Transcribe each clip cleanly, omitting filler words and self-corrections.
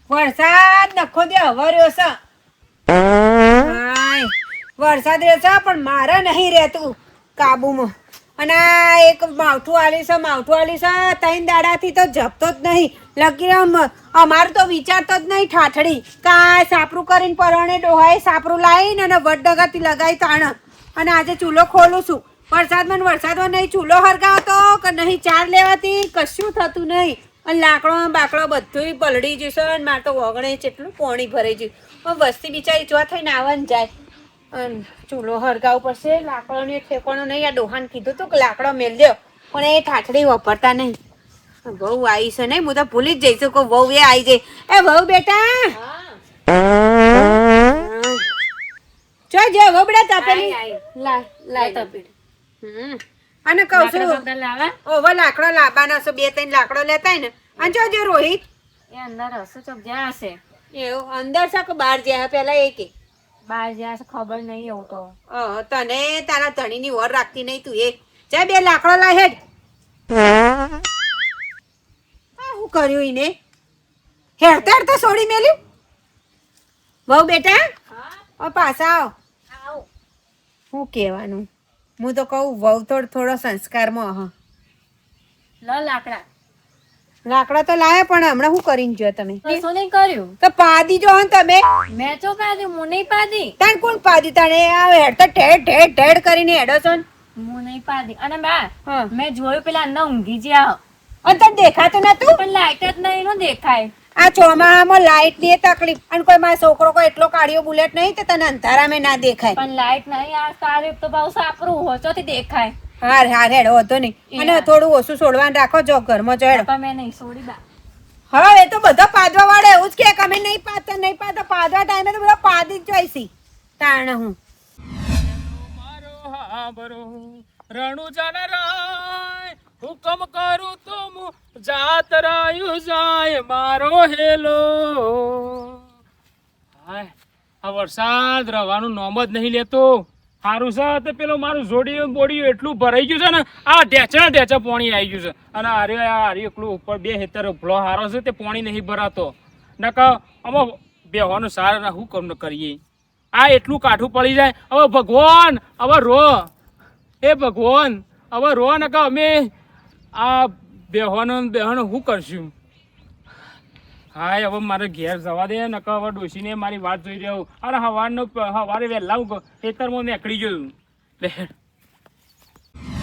વરસાદ નખો દે હવર્યો છે. હાય વરસાદ રહ્યો છે પણ મારે નહીં રહેતું કાબુમાં. અને આ એક માવઠું આલી છે 3 દાડાથી તો જપતો જ નહીં. લગી અમારે તો વિચારતો જ નહીં ઠાઠડી કા સાપરું કરીને પરણે ડોહાએ સાપરું લાવીને અને વડડગાથી લગાવી તાણ. અને આજે ચૂલો ખોલું છું. વરસાદમાં નહીં ચૂલો હરગાવતો કે નહીં ચાર લેવાતી કશું થતું નહીં. અને લાકડો બાકડો બધું પલળી જશે અને મારે તો વગણે જેટલું પાણી ભરાઈ ગયું. વસ્તી બિચારી જો થઈને આવવાનું જાય. ચૂલો હરગાવું પડશે. લાકડોને ઠેકોણો નહીં. આ ડોહાને કીધું તું કે લાકડો મેલ દો પણ એ ઠાઠડી વાપરતા નહીં. વહુ આવી છે નહીં હું તો ભૂલી જ જઈશું કે વહુ એ આવી જાય. એ વહુ બેટા ચો જે વહુ બેટા તપેલી લાય તપેલી. અને કહું છું ઓવા લાકડો લાવવાના છે 2-3 લાકડો લેતા ને. અને જો રોહિત એ અંદર હશે ચોક જ્યાં હશે એવું અંદર છે કે બહાર જ્યાં પેલા એ કે બહાર જ્યાં હશે ખબર નહીં એવું તો. તને તારા ધણીની વર રાખતી નહીં તું એ જા 2 લાકડો લાય હેડ. શું કર્યું ઈને હેડતા હેડતા છોડી મેલ્યું. વહુ બેટા પાછા આવ. શું કહેવાનું હું તો કહું વહુ થોડો સંસ્કારમાં લાકડા તો લાયા પણ હમણાં શું કરીને જો તમે કશું નહીં કર્યું તો પાદી જો ને તમે. મેં ચો પાડી હું નહીં પાડી. તાણ કોણ પાદી તાણે આ હેડતા ઠેડ કરીને હેડો છો ને. હું નહીં પાડી. અને બા હા મેં જોયું પેલા અંદર ઊંઘી જ્યાં અને તને દેખાતું નતું પણ લાઈટ જ નહીં નો દેખાય. આ ચોમાહામાં લાઈટ ની તકલીફ. અને કોઈ મારો છોકરો કોઈ એટલો કાઢ્યો બુલેટ નહીં તો તને અંધારામાં ના દેખાય. પણ લાઈટ નહીં આ સારી તો બહુ સાપરું હોચોથી દેખાય. હાર હેડો હતો નહીં. અને થોડું ઓછું છોડવાનું રાખો જો ઘરમાં જો હેડો. તમે નહીં છોડી બા. હા એ તો બધા પાદવા વાળા એવું જ કે અમે નહીં પાડતા પાદવા ટાઈમે તો બધા પાદી જ જોઈશી તાણ હું રણુજાના રાય હુકમ કરું તો હું જાત રાયું જાય મારો હેલો. હાય આ વરસાદ રવાનું નામ જ નહીં લેતો. સારું છે તો પેલું મારું જોડિયું બોડિયું એટલું ભરાઈ ગયું છે ને આ ઢેચા પાણી આવી ગયું છે. અને આરે એકલું ઉપર 2 હેતર ભલો હારો છે તે પાણી નહીં ભરાતો. નકા આમાં બેહવાનું સારા શું કામ કરીએ. આ એટલું કાઠું પડી જાય. હવે ભગવાન હવે રો એ ભગવાન હવે રો નકા અમે આ બેહવાનો શું કરશું. હા હવે મારે ઘેર જવા દે નકા હવે ડોશીને મારી વાત જોઈ રહ્યો. અરે સવારે વહેલા હું ખેતરમાં નીકળી ગયું.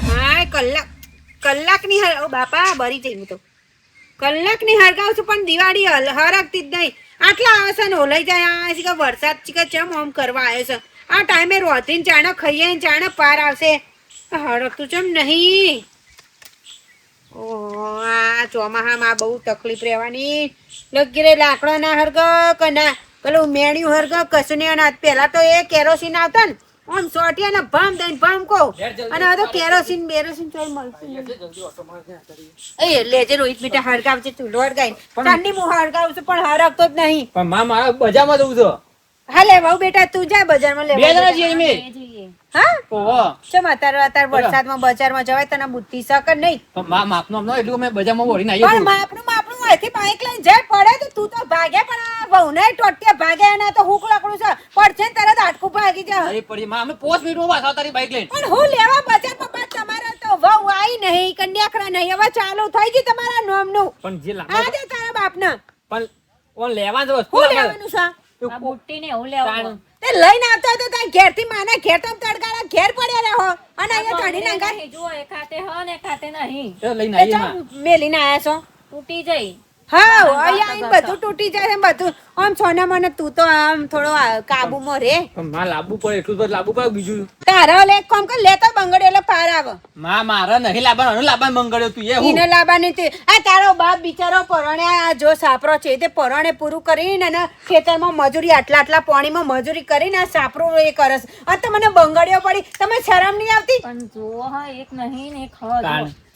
હા કલાકની બાપા બરી જઈ હું તો કલાકની હરગાવ છું પણ દિવાળી હરગતી જ નહીં. આટલા આવે છે ને ઓલાઈ જાય. આ છે કે વરસાદ છે કે ચમ આમ કરવા આવ્યો છે. આ ટાઈમે રોધીને ચાણે ખાઈએ ને ચાણે પાર આવશે. હરગતું ચમ નહીં. ઓહો આ ચોમાહામાં બહુ તકલીફ રહેવાની. લગી રે લાકડો ના હરગ કે ના પેલું મેણ્યું હરગ કશું નહીં. અને પેલા તો એ કેરોસીન આવતા ને આમ સોટી અને ભમ દઈને ભમ કહો. અને હવે તો કેરોસીન બેરોસીન તો મળતું એ લેજે રોહિત બેટા હરગાવજે ચૂલો હરગાઈ. ઠંડી હું હરગાવું છું પણ હરગતો જ નહીં. પણ મારા બજારમાં જવું છો. હા લે વહુ બેટા તું જા બજારમાં લે. જઈએ હા ચમ અત્યારે વરસાદમાં બજારમાં જવાય તને બુદ્ધિ શક નહીં. માપનું એટલું મેં બજારમાં વળીને પણ માપનું અહીંથી બાઈક લઈને જાય પડે તો તું તો ભાગે પણ આ વહુને ટોટિયા ભાગે ના તો હુક લકડું છે પડશે ને તરત હાડકું ભાગી જાય. પડી માં અમે 5 મિનિટમાં પાછા તારી બાઈક લઈને. પણ હું લેવા બજારમાં બાદ તમારા તો વહુ આવી નહીં કન્યાકરા નહીં. હવે ચાલુ થઈ ગઈ તમારા નામનું. પણ જે આજે તારા બાપના પણ ઓન લેવા જો હું લેવાનું છે આ બુટ્ટી ને એવું લેવાનું. તે લઈને આવતો હતો તાર ઘેરથી માના ઘેર તો તડકાના ઘેર પડ્યા રહો. અને અહીંયા ચડી ના ગઈ જુઓ એ ખાતે હ ને ખાતે નહીં લઈને આવીએ માં. મેલીને આયા છો તૂટી જઈ. હા અહીંયા આઈને બધું તૂટી જાય બધું. આમ સોના મને તું તો આમ થોડો કાબુમાં રે. પણ માં લાવવું પડે એટલું તો લાવવું પડે. બીજું તારા લે કોમ કર લેતો બંગડે એટલે પાર આવે. માં મારા નહીં લાવવાનું મંગળ્યો તું એ હું ઈને લાવવાની તે આ તારો બાપ બિચારો પરણે આ જો સાપરો છે તે પરણે પૂરું કરીને અને ખેતરમાં મજૂરી આટલા પાણીમાં મજૂરી કરીને આ સાપરો એ કરસ. આ તો મને બંગડ્યો પડી. તમે શરમ નહીં આવતી? પણ જુઓ હા એક નહીં ને એક હ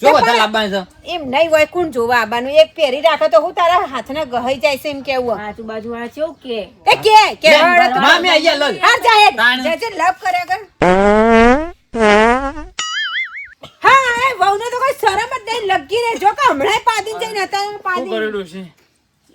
જો વધારે લાવવાનું છે એમ નહીં હોય કોણ જોવા આવવાનું. એક પહેરી રાખો તો હું તારા હાથને ગહાઈ જાય છે એમ કેવું. આજુબાજુ આ કેવું કે એ કે માં મે આયા લલ હા જાય જે લવ કરે કર. હા એ વહુને તો કોઈ શરમ જ નહીં લગી રે. જો કે હમણાં પાદીને જઈને હતા શું પાદી કરેલું છે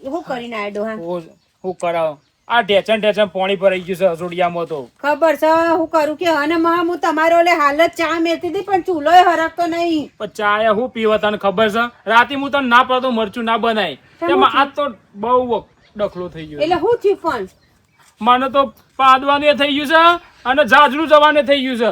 શું કરીને આયો ડોહા? હું કરાવ આ ઢેચણ પાણી ભરાઈ ગયું છે હસોડિયામાં તો. ખબર છે હું કરું કે અને હું તમારો ઓલે હાલત ચા મેતી હતી પણ ચૂલોય હરકતો નહીં. પણ ચાયા હું પીવા તને ખબર છે રાતે હું તને ના પડતો મરચું ના બનાય તેમાં આજ તો બહુ ડખલો થઈ ગયો. એટલે હું થયું પણ મને તો પાદવાનું એ થઈ ગયું છે અને જાજરું જવાનું થઈ ગયું છે.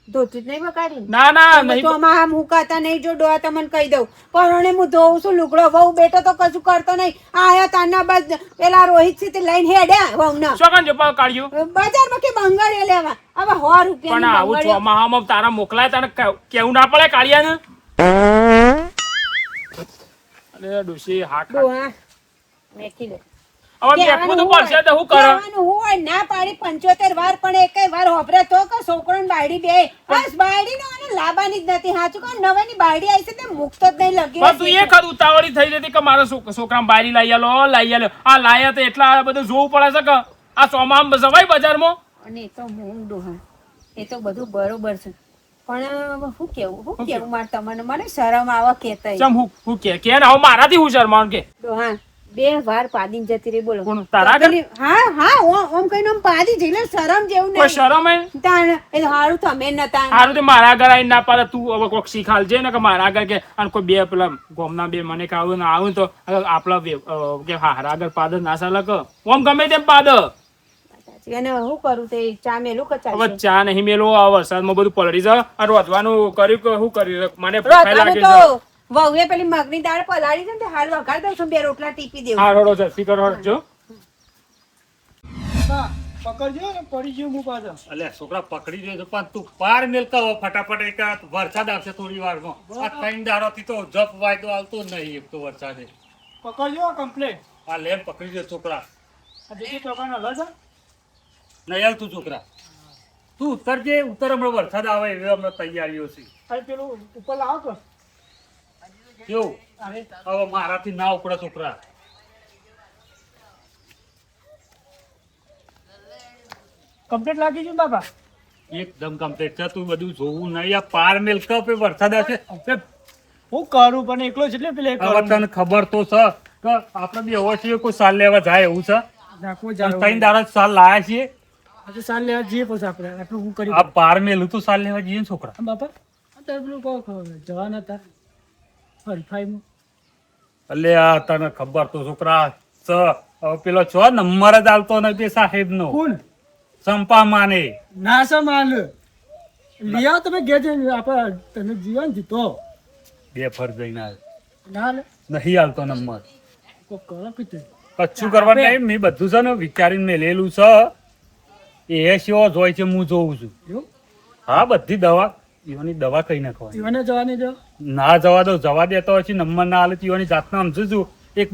ધોતું જ નહીં બગાડ્યું? ના ના નહીં તો આમ હુકાતા નહીં જો ડોહા તમને કહી દઉં પરણે હું ધોઉં છું લુગડો વહુ બેટો તો કશું કરતો નહીં આયા તાના બસ પેલા રોહિત થી લઈને હેડ્યા વહુના શોકન જપા કાઢ્યું બજારમાં કે બંગાળી લેવા હવે 100 રૂપિયા પણ આવું ચોમાહામાં તારા મોકલાય તને કેવું ના પડે કાઢિયા ને. અરે ડોશી હાથ ડોહા મેકી દે હવે બેઠવું તો પડશે તો હું કરે કહેવાનું હોય ના પાડી 75 વાર પણ એકેય વાર હોભરે તો કે છોકરોને બાયડી બે બસ બાયડી નો અને લાબાની જ નથી સાચું કહું નવાની બાયડી આવી છે તે મુકતો જ નહીં લગી બસ તું એ ખરું ઉતાવળી થઈ જતી કે મારા છોકરાને બારી લઈ આલો આ લાયા તો એટલા બધું જોવું પડે છે કે આ સોમામ જવાય બજારમાં. અને એ તો હું ડોહા એ તો બધું બરોબર છે પણ શું કેવું માર તમને મને શરમ આવે કેતા ચમ હું કે ને હવે મારાથી હું શરમાન કે ડોહા 2 વાર પાડીને જતી રહી બોલો કોણ તારા ઘર? હા ઓમ કઈને આમ પાડી જઈને શરમ જેવું કોઈ નહીં શરમ હે તાણ એ હારું તમે નતા હારું તે મારા ઘર આવીને ના પાડે તું હવે કોક શીખાલજે ને કે મારા ઘર કે અને કોઈ બે પેલા ગોમના બે મને કાવું ને આવું તો આપણા કે હારા આગળ પાદ ના ચાલે કે ઓમ ગમે તેમ પાદ. અને શું કરું તે ચા મેલું કે હવે ચાલશે ચા નહીં મેલો આ વરસાદમાં બધું પલળી જાય અને રોધવાનું કર્યું કે શું કર્યું મને ભૂખ લાગે તો છે. વહુએ પેલી મગની દાળ પલાળી છે ને તે હાલ વઘાર દઉં છું 2 રોટલા ટીપી દેવું હા રોડો છે સ્પીકર જો પકડજો ને પડી ગયું હું પાછો. અલ્યા છોકરા પકડી જોઈ તો પણ તું પાર મેલતા હો ફટાફટ એક આ વરસાદ આવશે થોડી વારમાં. આ ત્રણ દાડાથી તો જપ વાયદો આવતો જ નહીં એક તો વરસાદે. પકડજો કમ્પ્લેટ. આ લેમ પકડી જો છોકરા. આ જગ્યાએ ચોકાનો હલો છે નહીં આવતું છોકરા. તું ઉતરજે ઉત્તર હમણાં વરસાદ આવે એવી હમણાં તૈયારીઓ છે. અરે પેલું ઉપર લાવો તો કેવું અરે હવે મારાથી ના ઉપડે છોકરા. કમ્પ્લેટ લાગી ગયું બાપા. એકદમ કમ્પ્લીટ છે તું બધું જોવું નહીં. આ પાર મેલ કપ એ વરસાદ આવશે. હું કરું પણ એકલો છે એટલે પેલે હવે તને ખબર તો છે કે આપણે બે હોવા છીએ કોઈ સાલ લેવા જાય એવું છે. નાખવું ત્રણ જાય દાડા સાલ લાયા છીએ. આજે સાલ લેવા જઈએ પછી આપણે આટલું હું કરી આ પાર મેલું તો સાલ લેવા જઈએ ને છોકરા. બાપા અત્યારે પેલું કહો જવાના હતા હરીફાઈમાં એટલે આ તને ખબર તો છોકરા હવે પેલો છો નંબર જ આવતો નથી સાહેબ નો કોણ સંપા માને ના સમાન લઈ આવો તમે ઘેર જઈને આપણે તમે જીવન જીતો બે ફર જઈને આવે ના લે નહીં આવતો નંબર કોક કરો કીધું કચ્છું કરવાનું નહીં મેં બધું છે ને વિચારીને મેલેલું છે એ શેવો જ હોય છે હું જોઉં છું. એવું હા બધી દવા ઈવાની દવા કઈ નાખવાની જીવને જવાની જો ના જવા દો જવા દેતો પછી નંબર ના હાલે ઈવાની જાતના સમજુ છું. એક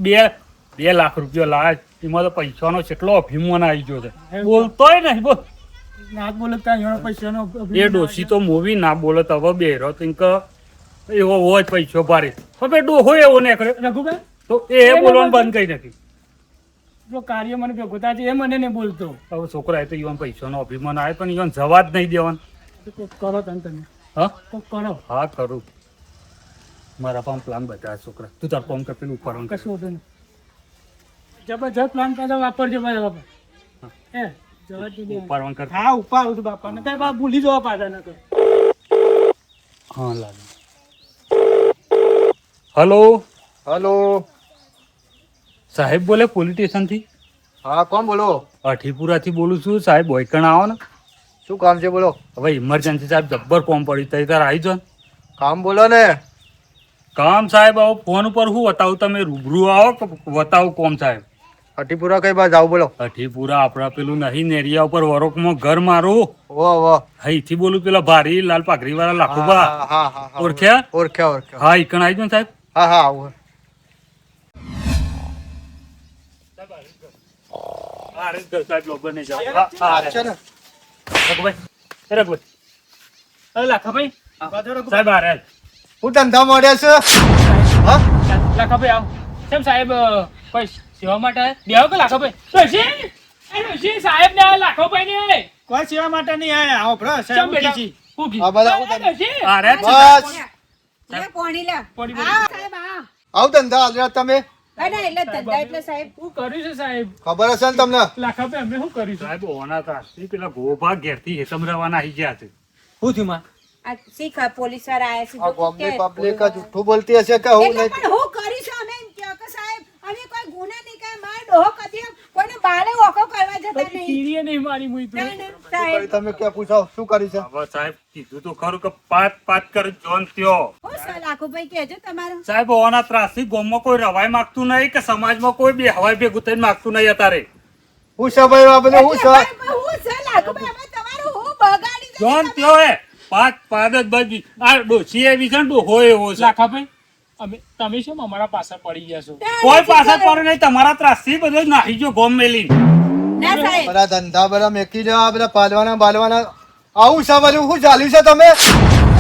2 લાખ રૂપિયા લાવે એમાં તો પૈસાનો કેટલો અભિમાન આવી ગયો છે બોલતોય નહીં બોલ ના બોલે ત્યાં એનો પૈસાનો એ ડોશી તો મૂવી ના બોલે તો હવે બેરો તો એવો હોય પૈસો ભારે હવે ડોહો એવો ને કરે રઘુભાઈ તો એ બોલવાનું બંધ કરી નાખી. જો કાર્ય મને ભેગું થાય છે એ મને નહીં બોલતો હવે છોકરા તો ઈવન પૈસાનો અભિમાન આવે પણ ઈવન જવા જ નહીં દેવાનું. તો કોક કરો તમે હા કોક કરો હા કરું મારા પણ પ્લાન બધા છોકરા તું તાર ફોન કર પેલું ઉપર કશું હોતું નહીં જબરજસ્ત પ્લાન પાછા વાપરજો મારા બાપા હે જવા જ દે ઉપર કર. હા ઉપર આવું છું બાપા ને બાપા ભૂલી જવા પાછા ન કર હા લાગે. હલો હલો સાહેબ બોલે પોલીસ સ્ટેશન થી હા કોણ બોલો અઠીપુરા થી બોલું છું સાહેબ બોયકણ આવો ને શું કામ છે બોલો હવે ઇમરજન્સી સાહેબ જબ્બર કોમ પડી તઈ તાર આવી જાઓ ને. કામ બોલો ને કામ સાહેબ આવો ફોન ઉપર હું બતાવું તમે રૂબરૂ આવો કે બતાવું કોમ સાહેબ. અટીપુરા કઈ બાજુ આવું બોલો અઠીપુરા આપડા પેલું નહીં નેરિયા ઉપર વરોકમાં ઘર મારું વાહ વાહ અહીંથી બોલું પેલા ભારી લાલ પાઘડી વાળા લાખુબા હા હા હા હા ઓળખ્યા ઓળખ્યા ઓળખ્યા હા ઈકણ આવી જાઓ ને સાહેબ. હા હા આવું સાહેબ લોકો નહીં જાઓ. હા, હા, છે ને રઘુભાઈ, એ રઘુભાઈ. અરે લાખાભાઈ, સાહેબ આ રહ્યા છે. હું ધંધા મળ્યા છે હા લાખાભાઈ આવો કેમ સાહેબ કોઈ સેવા માટે બેહો કે લાખાભાઈ ડોશી એ ડોશી સાહેબ ને લાખાભાઈ ને કોઈ સેવા માટે નહીં આયા આવો બ્રો ચમ બેટા પૂગી આ બધા ડોશી આ રહ્યા છે. બસ લે પોણી લે પોણી હા સાહેબ હા આવું ધંધા હાલ્યા તમે અને એટલે ધંધા એટલે સાહેબ શું કર્યું છે સાહેબ? ખબર હશે ને તમને લાખાભાઈ અમે શું કર્યું છે? સાહેબ ઓના ત્રાસથી પેલા ગોભા ઘેરથી હેતમ રવાના આવી ગયા છે. આ શીખ પોલીસ વાળા આયા છે આ તો ગામની કે- પબ્લિક જ જૂઠું બોલતી હશે કે હું એટલે નહીં પણ હું કરીશું અમે એમ કહો કે સાહેબ અમે કોઈ ગુના નહીં કરે માર ડોહો કદી કોઈને બાલે ઓકો કરવા જતા બધી નહીં કીરીએ નહીં મારી મુઈ તો. ના, ના, સાહેબ તમે ક્યાં પૂછો શું કરી છે હવે સાહેબ કીધું તો ખરું કે પાત પાત કરી જોન ત્યો. હું લાખુભાઈ કહેજો તમારું સાહેબ ઓના ત્રાસથી ગામમાં કોઈ રવાય માંગતું નહીં કે સમાજમાં કોઈ બે હવાય ભેગું થઈને માંગતું નહીં અત્યારે. હું છે ભાઈ આ બધું હું છે એટલે ભાઈ, હું છે લાખુભાઈ અમે તમારું હું બગાડી દઉં. જોન ત્યો હે પાત પાત જ બધી આ ડોસી એવી છે ને ડોહો એવો છે. લાખાભાઈ તમે શું અમારા પાછળ પડી ગયા છો? કોઈ પાછળ પડે નહીં તમારા ત્રાસથી બધો નાહી ગયો ગોમ મેલી. ના સાહેબ બધા ધંધા બધા મેકી દેવા બધા પાલવાના બાલવાના આવું છે બધું શું ચાલ્યું છે તમે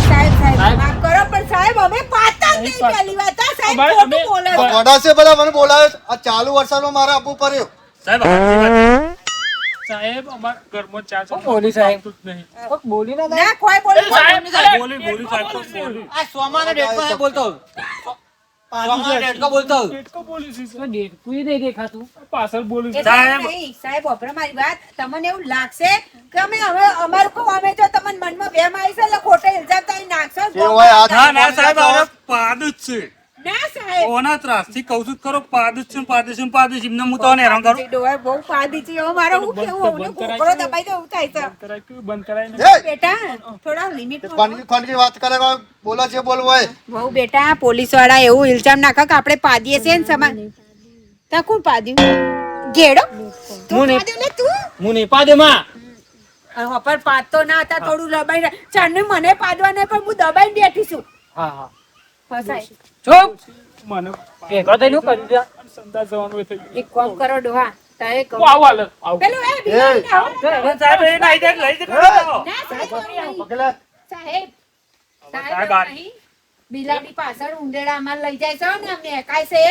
સાહેબ માફ કરો પણ સાહેબ અમે પાતા જ નહીં પહેલી વાત હા, સાહેબ અમારે- ખોટું અમે- બોલે છે. વડા છે બધા મને બોલાવે છે. આ ચાલુ વરસાદમાં મારે આપવું પડ્યું સાહેબ સાચી વાત. સાહેબ અમારા ઘરમાં ચાર છે. બોલી સાહેબ નહીં. ના કોઈ બોલે સાહેબ બોલી બોલી સાહેબ તો બોલી. ડેટકો બોલી છે સર. પાછળ બોલું છું. સાહેબ. નહીં સાહેબ ઓપરા મારી વાત તમને એવું લાગશે કે અમે હવે અમારું કહું અમે જો તમને મનમાં વહેમ આવી છે એટલે ખોટા ઇલ્ઝામ તમે નાખશો જે હોય આ ના ના સાહેબ હવે પાદ જ છે. ના સાહેબ ઓના ત્રાસથી કહું છું ખરો પાદ જ છે પાદ છે પાદ છે એમને હું તો હેરાન કરું. ડોહા બહુ પાદી છે હવે મારે હું કેવું અમને ઘોઘરો દબાઈ દે એવું થાય છે કરાય કે બંધ કરાય ને. એ, બેટા થોડા લિમિટ ખાનગી ખાનગી વાત કરે કે બોલો છે બોલવું હોય બહુ બેટા પોલીસ વાળા એવું ઇલ્ઝામ નાખે કે આપણે પાદીએ છે ને સમાન તા કોણ પાદ્યું ઘેડો તું પાદ્યું ને તું હું નહીં પાડે માં. હોપર પાડતો ના હતા થોડું દબાઈ ચાને મને પાડવા નહીં પણ હું દબાઈને બેઠી છું હા ફસાય મને ભેગા થઈને હું કરી દે. સંદાસ જવાનું એ થઈ ગયું. એક કામ કરો ડોહા તારે કહું. હું આવું હાલ આવું. પેલું એ બિલાડી ને આવો. પણ સાહેબ એ નાઈ જાય લઈ જતો. ના સાહેબ એવું નહીં. પકડ્યા. સાહેબ સાહેબ સાહેબ આ- એવું નહીં. બિલાડી પાછળ ઉંદેડા અમારે લઈ જાય છે ને અમને એકાય છે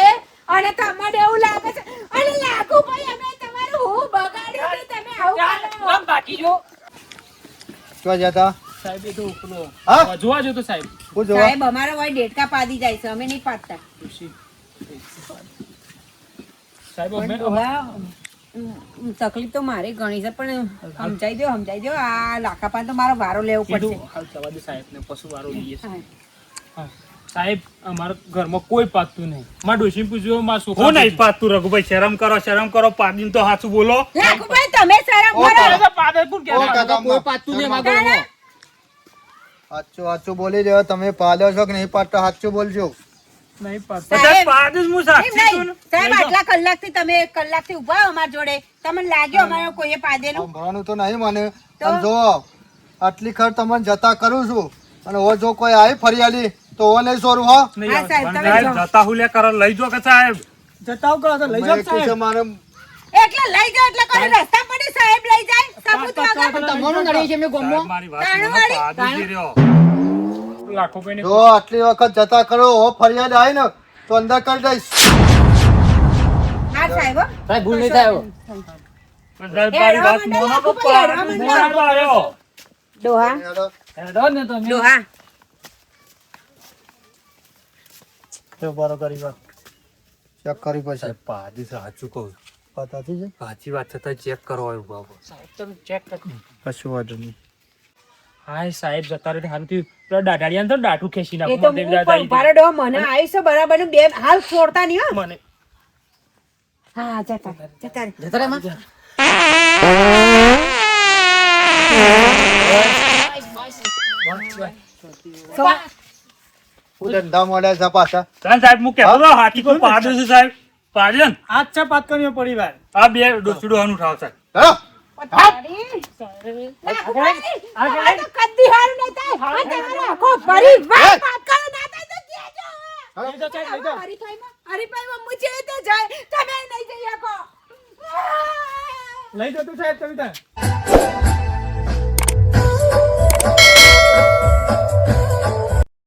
અને તમને એવું લાગે છે અને લાગુ ભાઈ અમે તમારું હું બગાડ્યું ને તમે આવું કરો. ક્યાં જતા સાહેબ એ તો ઉપલો. હા જોવા જો તો સાહેબ. હું જોવા સાહેબ અમારો હોય ડેટકા પાડી જાય છે અમે નહીં પાડતા સાહેબ અમે પણ ડોહા, તકલીફ તો મારી ઘણી છે પણ સમજાઈ દો આ લાખાપાન તો મારો વારો લેવો પડશે કીધું હાલ જવા દે સાહેબ ને પશુ વાળો લઈએ છીએ. હા. સાહેબ અમારા ઘરમાં કોઈ પાકતું નહીં. મારા ડોશી પૂછ્યું મારા છોકરા હું નહીં પાતું રઘુભાઈ શરમ કરો પાડીને તો સાચું બોલો. લાખુભાઈ તમે શરમ ઓ કરો કાકા. પાદરપુર ઓ કાકા, સાચું સાચું બોલી રહ્યો તમે પાડ્યો છો કે નહીં પાડતા સાચું બોલજો નહીં પાડતા. બધા પાદ જ હું એમ સાક્ષી છું નહીં. ને. સાહેબ આટલા કલાકથી તમે એક કલાકથી ઉભા હો અમારા જોડે તમને લાગ્યો અમારે કોઈએ પાદેલું સંભળવાનું તો નહીં મને તમે જો આટલી ખર તમને જતા કરું છું અને ઓ જો કોઈ આવી ફરિયાદી તો ઓ નહીં સોરું હો નહીં હા આવે. સાહેબ પણ તમે સાહેબ જાઓ. જતા હુલ્યા કરો લઈ જો કે સાહેબ. જતાવ કરો તો લઈ મેં જાઓ કીધું છે સાહેબ. મારે એટલે લઈ જાઓ એટલે કોઈ રસ્તા પડે સાહેબ લઈ જાય સબૂત વગર સાહેબ, મારી વાત તાણું સુનો, વાળી. પાદ જ રહ્યો. લાખોભાઈને જો આટલી વખત જતા કરો ઓ ફરિયાદ આવી ને તો અંદર કરી દઈશ હા સાહેબ હો. પણ સાહેબ, મારી વાત હેડવા મોનો તો માંડો, પાદ જ હેડવા રહ્યો. ડોહા ડોહા ચેક કરી પછી સાહેબ, પાદ જ સાચું કહું છું. પતાથી છે સાચી વાત છતાં ચેક કરો એવું બાબો. ચેક કરી. કશું વાંધો નહીં હાય સાહેબ જતા રહે સારું થયું. પેલા દાઢાડિયાને તો દાઢું ખેંચી એ નાખું. તો મને હું દાઢા પણ ઉભા રહો ડોહા મને આવી છે બરાબર નું બે હાલ છોડતા નહીં હો મને હા જતા રહે. હું ધંધા મળ્યા છે પાછા સાહેબ હું કહેતો હતો, હાથી કોઈ પાદ છે સાહેબ. પાડ છે ને? આજ છે પાત કર્યો પરિવાર આ બે ડોસુડોહાનું ઠાવ સાહેબ. હેલો લાખુભાઈ, આ તો કદી હારું નહીં થાય. આ તમારો આખો પરિવાર પાકળ ના થાય તો કહેજો. હરીફાઈમાં મુજે તો જાય તમે નહીં જઈ શકો લઈ જતું સાહેબ તમે ત્યાં.